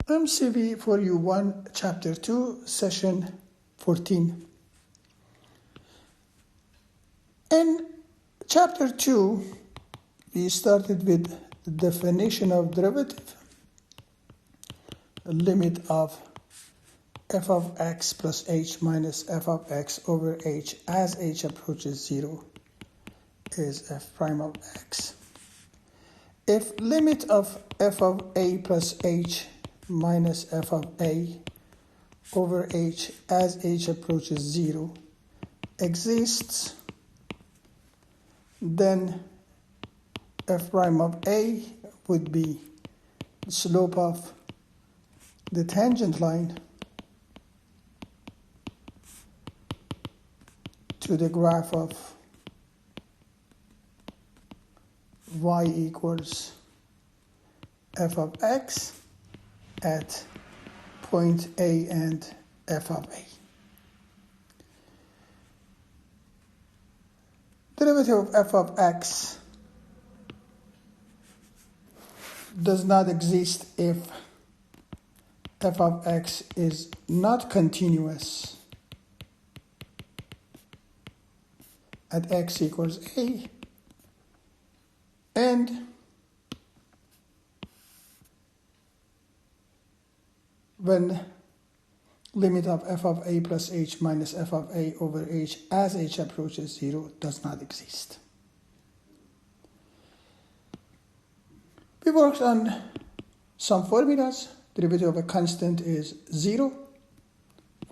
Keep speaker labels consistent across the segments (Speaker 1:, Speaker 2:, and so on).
Speaker 1: MCV for U1, Chapter 2, Session 14. In Chapter 2, we started with the definition of derivative, a limit of f of x plus h minus f of x over h as h approaches 0 is f prime of x. If limit of f of a plus h minus f of a over h as h approaches 0 exists, then f prime of a would be the slope of the tangent line to the graph of y equals f of x at point A and f of a. Derivative of f of x does not exist if f of x is not continuous at x equals a, and when limit of f of a plus h minus f of a over h as h approaches 0 does not exist. We worked on some formulas. Derivative of a constant is 0.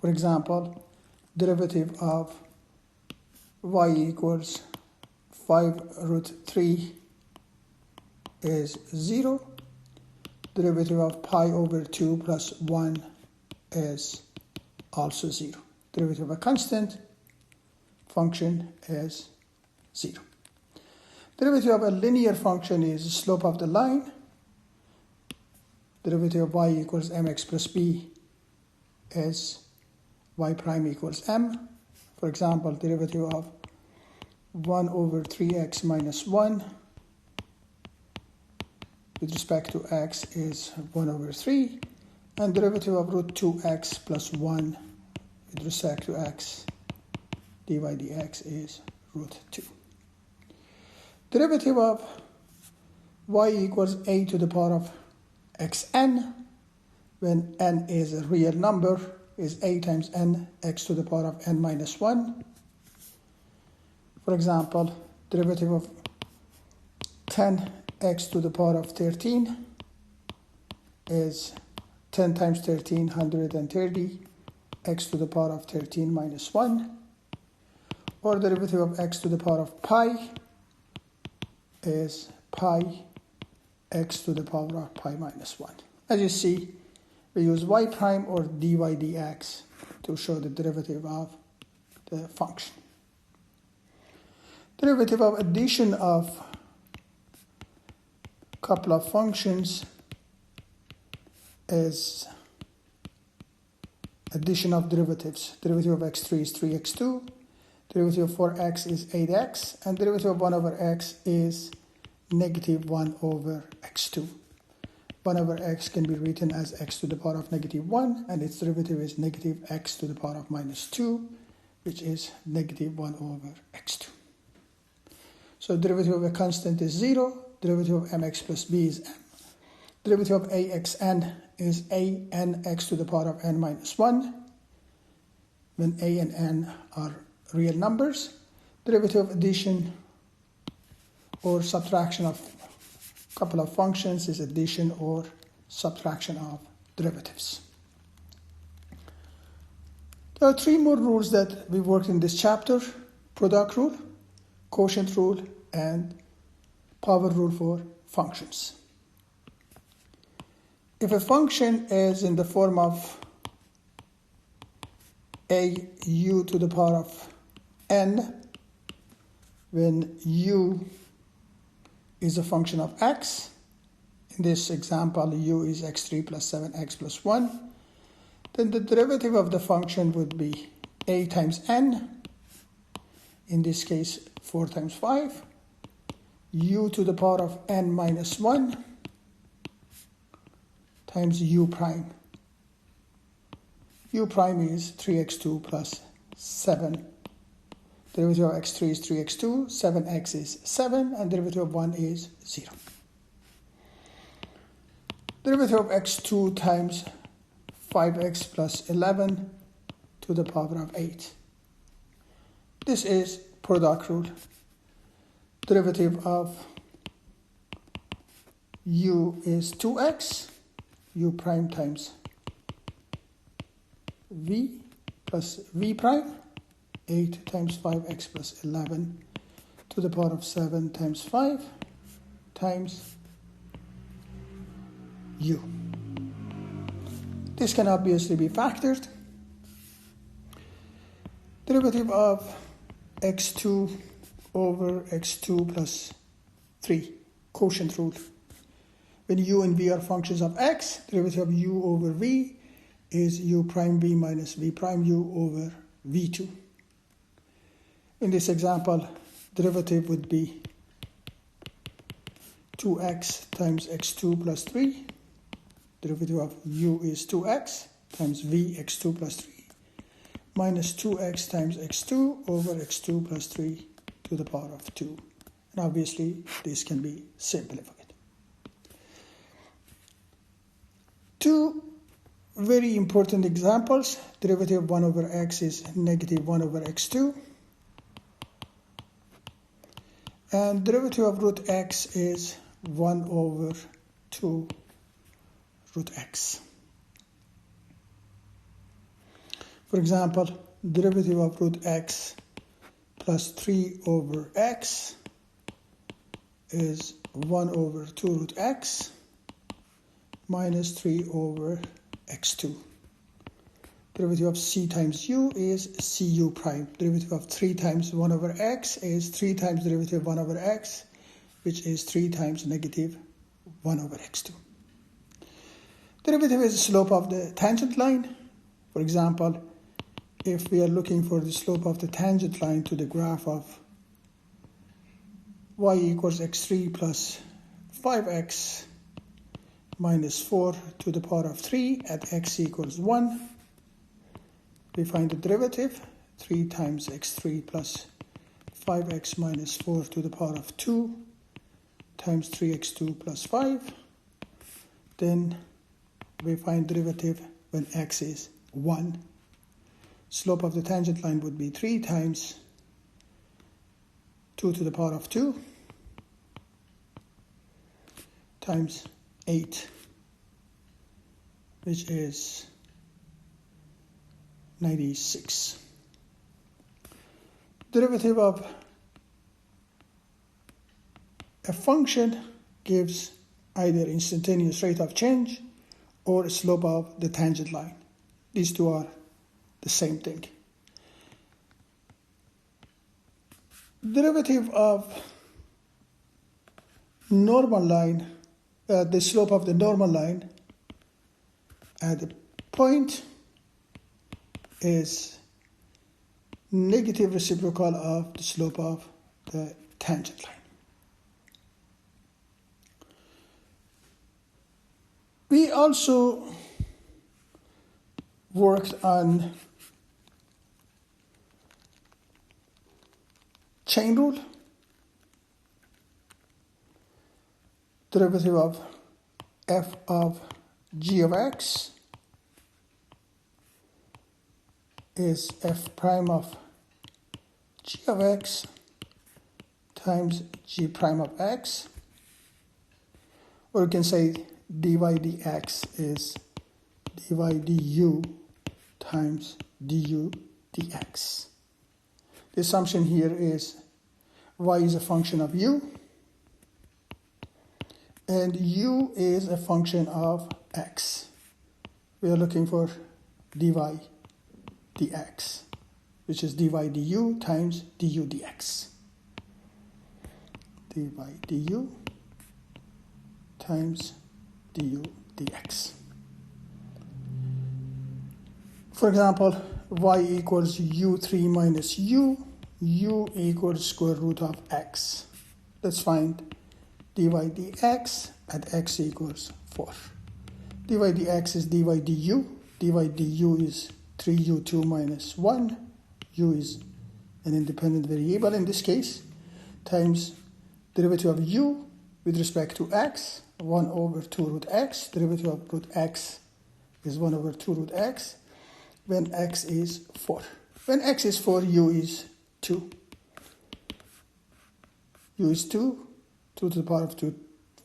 Speaker 1: For example, derivative of y equals 5 root 3 is 0. Derivative of pi over 2 plus 1 is also 0. Derivative of a constant function is 0. Derivative of a linear function is the slope of the line. Derivative of y equals mx plus b is y prime equals m. For example, derivative of 1 over 3x minus 1 with respect to x is 1 over 3, and derivative of root 2x plus 1 with respect to x dy dx is root 2. Derivative of y equals a to the power of xn, when n is a real number, is a times n x to the power of n minus 1. For example, derivative of 10x to the power of 13 is 10 times 13, 130, x to the power of 13 minus 1. Or derivative of x to the power of pi is pi x to the power of pi minus 1. As you see, we use y prime or dy dx to show the derivative of the function. Derivative of addition of a couple of functions is addition of derivatives. Derivative of x3 is 3x2, derivative of 4x is 8x, and derivative of 1 over x is negative 1 over x2. 1 over x can be written as x to the power of negative 1, and its derivative is negative x to the power of minus 2, which is negative 1 over x2. So derivative of a constant is 0, derivative of mx plus b is m. Derivative of axn is a n x to the power of n minus 1, when a and n are real numbers. Derivative of addition or subtraction of a couple of functions is addition or subtraction of derivatives. There are 3 more rules that we worked in this chapter: product rule, quotient rule, and power rule for functions. If a function is in the form of a u to the power of n, when u is a function of x, in this example u is x3 plus 7x plus 1, then the derivative of the function would be a times n, in this case 4 times 5, u to the power of n minus 1 times u prime. U prime is 3x2 plus 7. Derivative of x3 is 3x2, 7x is 7, and derivative of 1 is 0. Derivative of x2 times 5x plus 11 to the power of 8. This is product rule. Derivative of u is 2x, u prime times v plus v prime, 8 times 5x plus 11 to the power of 7 times 5 times u. This can obviously be factored. Derivative of x2 over x2 plus 3, quotient rule. When u and v are functions of x, derivative of u over v is u prime v minus v prime u over v2. In this example, derivative would be 2x times x2 plus 3. Derivative of u is 2x times v x2 plus 3 minus 2x times x2 over x2 plus 3 to the power of 2. And obviously, this can be simplified. Two very important examples. Derivative of 1 over x is negative 1 over x2. And derivative of root x is 1 over 2 root x. For example, derivative of root x plus 3 over x is 1 over 2 root x minus 3 over x2. Derivative of c times u is cu prime. Derivative of 3 times 1 over x is 3 times derivative of 1 over x, which is 3 times negative 1 over x2. Derivative is the slope of the tangent line. For example, if we are looking for the slope of the tangent line to the graph of y equals x3 plus 5x minus 4 to the power of 3 at x equals 1, we find the derivative, 3 times x3 plus 5x minus 4 to the power of 2 times 3x2 plus 5. Then we find derivative when x is 1. Slope of the tangent line would be 3 times 2 to the power of 2 times 8, which is 96. Derivative of a function gives either instantaneous rate of change or slope of the tangent line. These two are the same thing. Derivative of normal line, the slope of the normal line at the point is negative reciprocal of the slope of the tangent line. We also worked on chain rule. Derivative of f of g of x is f prime of g of x times g prime of x, or you can say dy dx is dy du times du dx. The assumption here is y is a function of u, and u is a function of x. We are looking for dy dx, which is dy du times du dx. dy du times du dx. For example, y equals u3 minus u equals square root of x. Let's find dy dx at x equals 4. dy dx is dy du. dy du is 3u2 minus 1. U is an independent variable in this case, times derivative of u with respect to x, 1 over 2 root x. Derivative of root x is 1 over 2 root x when x is 4. When x is 4, u is 2. U is 2, 2 to the power of 2,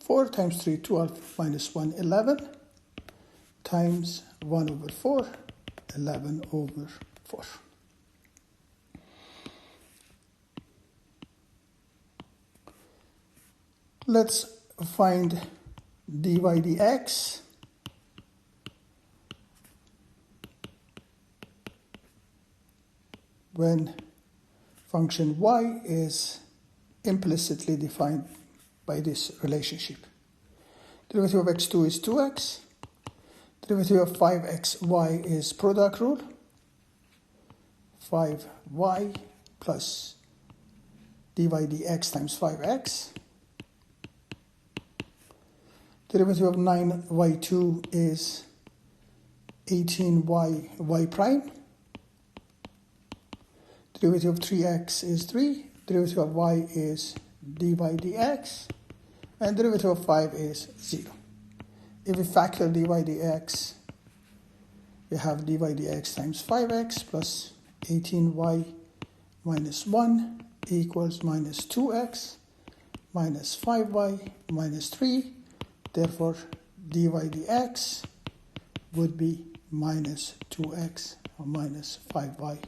Speaker 1: 4 times 3, 12 minus 1, 11, times 1 over 4, 11 over 4. Let's find dy dx. When function y is implicitly defined by this relationship. Derivative of x2 is 2x. Derivative of 5xy is product rule. 5y plus dy dx times 5x. Derivative of 9y2 is 18y prime. Derivative of 3x is 3. Derivative of y is dy dx. And derivative of 5 is 0. If we factor dy dx, we have dy dx times 5x plus 18y minus 1 equals minus 2x minus 5y minus 3. Therefore, dy dx would be minus 2x or minus 5y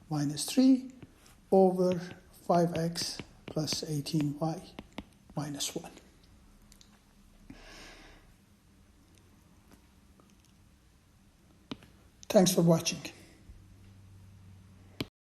Speaker 1: minus 3 over 5x plus 18y minus 1. Thanks for watching.